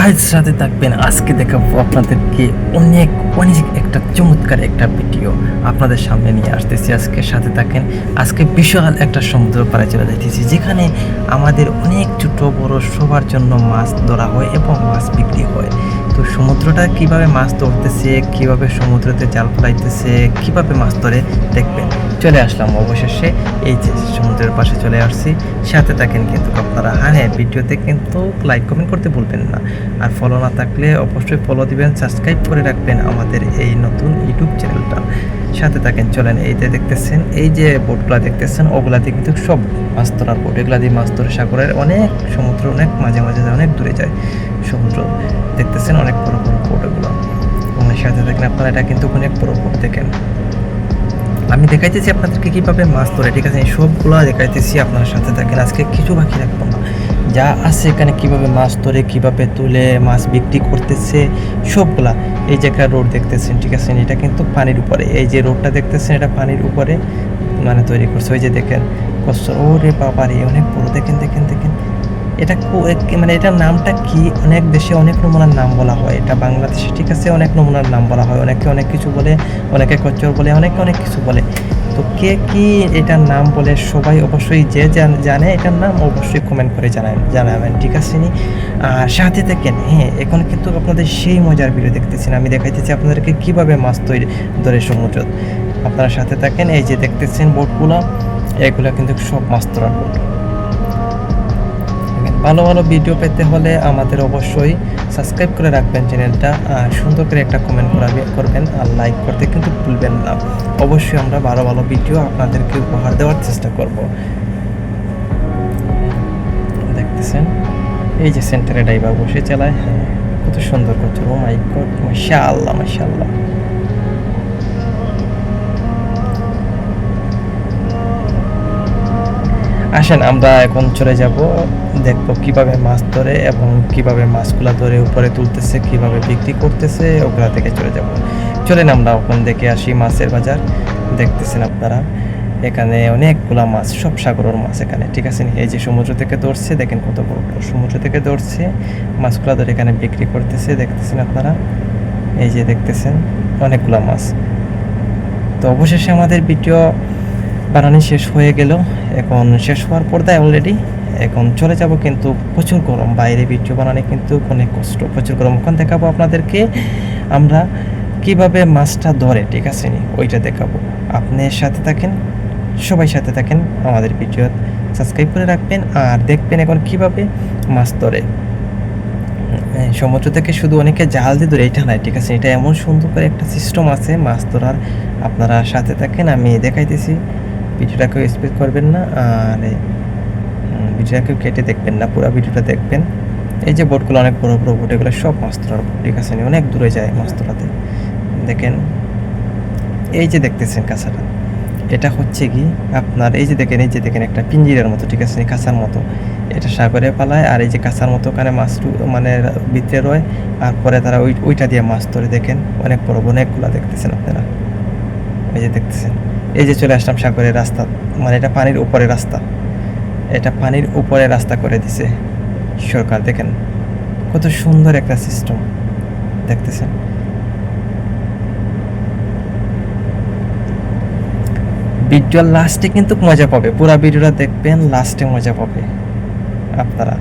Guys সাথে থাকবেন। আজকে দেখাবো আপনাদেরকে অনেক অনেক একটা চমৎকার একটা ভিডিও আপনাদের সামনে নিয়ে আসতেছি। আজকে সাথে থাকেন। আজকে বিশাল একটা সমুদ্র পাড়ে চলে যাইতেছি, যেখানে আমাদের অনেক ছোট বড় সবার জন্য মাছ ধরা হয় এবং মাছ বিক্রি হয়। তো সমুদ্রটা কিভাবে মাছ ধরতেছে, কিভাবে সমুদ্রতে জাল ফেলাইতেছে, কিভাবে মাছ ধরে দেখবেন। চলে আসলাম অবশেষে, এই যে সমুদ্রের পাশে চলে আসছি। সাথে থাকেন কিন্তু আপনারা। হ্যাঁ, ভিডিওতে কিন্তু লাইক কমেন্ট করতে ভুলবেন না। আর ফলো না থাকলে অবশ্যই ফলো দিবেন, সাবস্ক্রাইব করে রাখবেন আমাদের এই নতুন ইউটিউব চ্যানেলটা। সাথে থাকেন। চলেন, এই যে দেখতেছেন, এই যে বোটগুলো দেখতেছেন, ওগুলাতে কিন্তু সব মাছ ধরার বোট। এগুলা দিয়ে মাছ ধরে সাগরের অনেক সমুদ্র, অনেক মাঝে মাঝে যায়, অনেক দূরে যায় সমুদ্র। দেখতেছেন অনেক বড় বড় বোট এগুলো। সাথে থাকেন আপনারা। এটা কিন্তু অনেক বড় বোট। দেখেন, আমি দেখাইতেছি আপনাদেরকে কীভাবে মাছ ধরে, ঠিক আছে? সবগুলো দেখাইতেছি, আপনার সাথে থাকেন। আজকে কিছু বাকি রাখবো না, যা আছে এখানে কীভাবে মাছ ধরে, কীভাবে তুলে মাছ বিক্রি করতেছে সবগুলা। এই যে একটা রোড দেখতেছেন, ঠিক আছে? এটা কিন্তু পানির উপরে। এই যে রোডটা দেখতেছেন, এটা পানির উপরে মানে তৈরি করছে। ওই যে দেখেন কষ্ট, ওরে বাবা রে, অনেক বড়। দেখেন দেখেন দেখেন, এটা মানে এটার নামটা কি? অনেক দেশে অনেক নমুনার নাম বলা হয়। এটা বাংলাদেশে, ঠিক আছে, অনেক নমুনার নাম বলা হয়। অনেকে অনেক কিছু বলে, অনেকে কচ্চর বলে, অনেকে অনেক কিছু বলে। তো কে কি এটার নাম বলে, সবাই অবশ্যই যে জানে এটার নাম অবশ্যই কমেন্ট করে জানাবেন, ঠিক আছে নি? আর সাথে দেখেন, হ্যাঁ, এখন কিন্তু আপনাদের সেই মজার ভিডিও দেখতেছেন। আমি দেখাইতেছি আপনাদেরকে কীভাবে মাছ ধরে সমুদ্র। আপনারা সাথে থাকেন। এই যে দেখতেছেন বোটগুলো, এগুলো কিন্তু সব মাছ ধরার বোট। ভালো ভালো ভিডিও পেতে হলে আমাদের অবশ্যই সাবস্ক্রাইব করে রাখবেন চ্যানেলটা, আর সুন্দর করে একটা কমেন্ট করবেন, আর লাইক করতে কিন্তু ভুলবেন না। অবশ্যই আমরা ভালো ভালো ভিডিও আপনাদেরকে উপহার দেওয়ার চেষ্টা করব। দেখতেছেন, এই যে সেন্টারে ড্রাইভার বসে চালায়। হ্যাঁ, কত সুন্দর করছে। ও মাই গড, মাশাআল্লাহ মাশাআল্লাহ। আসেন, আমরা এখন চলে যাব, দেখব কিভাবে মাছ ধরে এবং কিভাবে মাছগুলা ধরে উপরে তুলতেছে, কিভাবে বিক্রি করতেছে, ওগুলা থেকে চলে যাব। চলেন আমরা ওখান দেখে আসি মাছের বাজার। দেখতেছেন আপনারা, এখানে অনেকগুলা মাছ, সব সাগরের মাছ এখানে, ঠিক আছে? এই যে সমুদ্র থেকে ধরছে, দেখেন কত বড় বড় সমুদ্র থেকে ধরছে মাছগুলা, ধরে এখানে বিক্রি করতেছে। দেখতেছেন আপনারা, এই যে দেখতেছেন অনেকগুলা মাছ। তো অবশেষে আমাদের ভিডিও বানানো শেষ হয়ে গেল। এখন শেষ হওয়ার পর্দায় অলরেডি এখন চলে যাব, কিন্তু প্রচুর গরম বাইরে। ভিডিও বানানো কিন্তু অনেক কষ্ট, প্রচুর গরম। এখন দেখাবো আপনাদেরকে আমরা কিভাবে মাছটা ধরে, ঠিক আছে নি? ওইটা দেখাবো। আপনি সাথে থাকেন, সবাই সাথে থাকেন। আমাদের ভিডিও সাবস্ক্রাইব করে রাখবেন, আর দেখবেন এখন কিভাবে মাছ ধরে। সমুদ্র থেকে শুধু অনেকে জাল দিয়ে ধরে, এটা নয়, ঠিক আছে? এটা এমন সুন্দর করে একটা সিস্টেম আছে মাছ ধরার। আপনারা সাথে থাকেন, আমি দেখাইতেছি। ভিডিওটাকেও স্কিপ করবেন না, আর ভিডিওটাকেও কেটে দেখবেন না, পুরো ভিডিওটা দেখবেন। এই যে বোটগুলো অনেক বড় বড় বোট, এগুলো সব মাছ ধরার বোট, ঠিক আছে? অনেক দূরে যায় মাছ ধরাতে। দেখেন, এই যে দেখতেছেন কাঁচাটা, এটা হচ্ছে কি আপনার, এই যে দেখেন, এই যে দেখেন একটা পিঞ্জিরের মতো, ঠিক আছে? কাঁচার মতো। এটা সাগরে পালায়, আর এই যে কাঁচার মতো ওখানে মাছ মানে ভিতরে রয়, আর পরে তারা ওইটা দিয়ে মাছ ধরে। দেখেন অনেক বড়, অনেকগুলো দেখতেছেন আপনারা। এই যে দেখতেছেন, এই যে চলে আসলাম সাগরের রাস্তা, মানে এটা পানির উপরে রাস্তা। এটা পানির উপরে রাস্তা করে দিছে সরকার। দেখেন কত সুন্দর একটা সিস্টেম, দেখতেছেন। ভিডিওর লাস্টে কিন্তু মজা পাবে, পুরো ভিডিওটা দেখবেন, লাস্টে মজা পাবে আপনারা।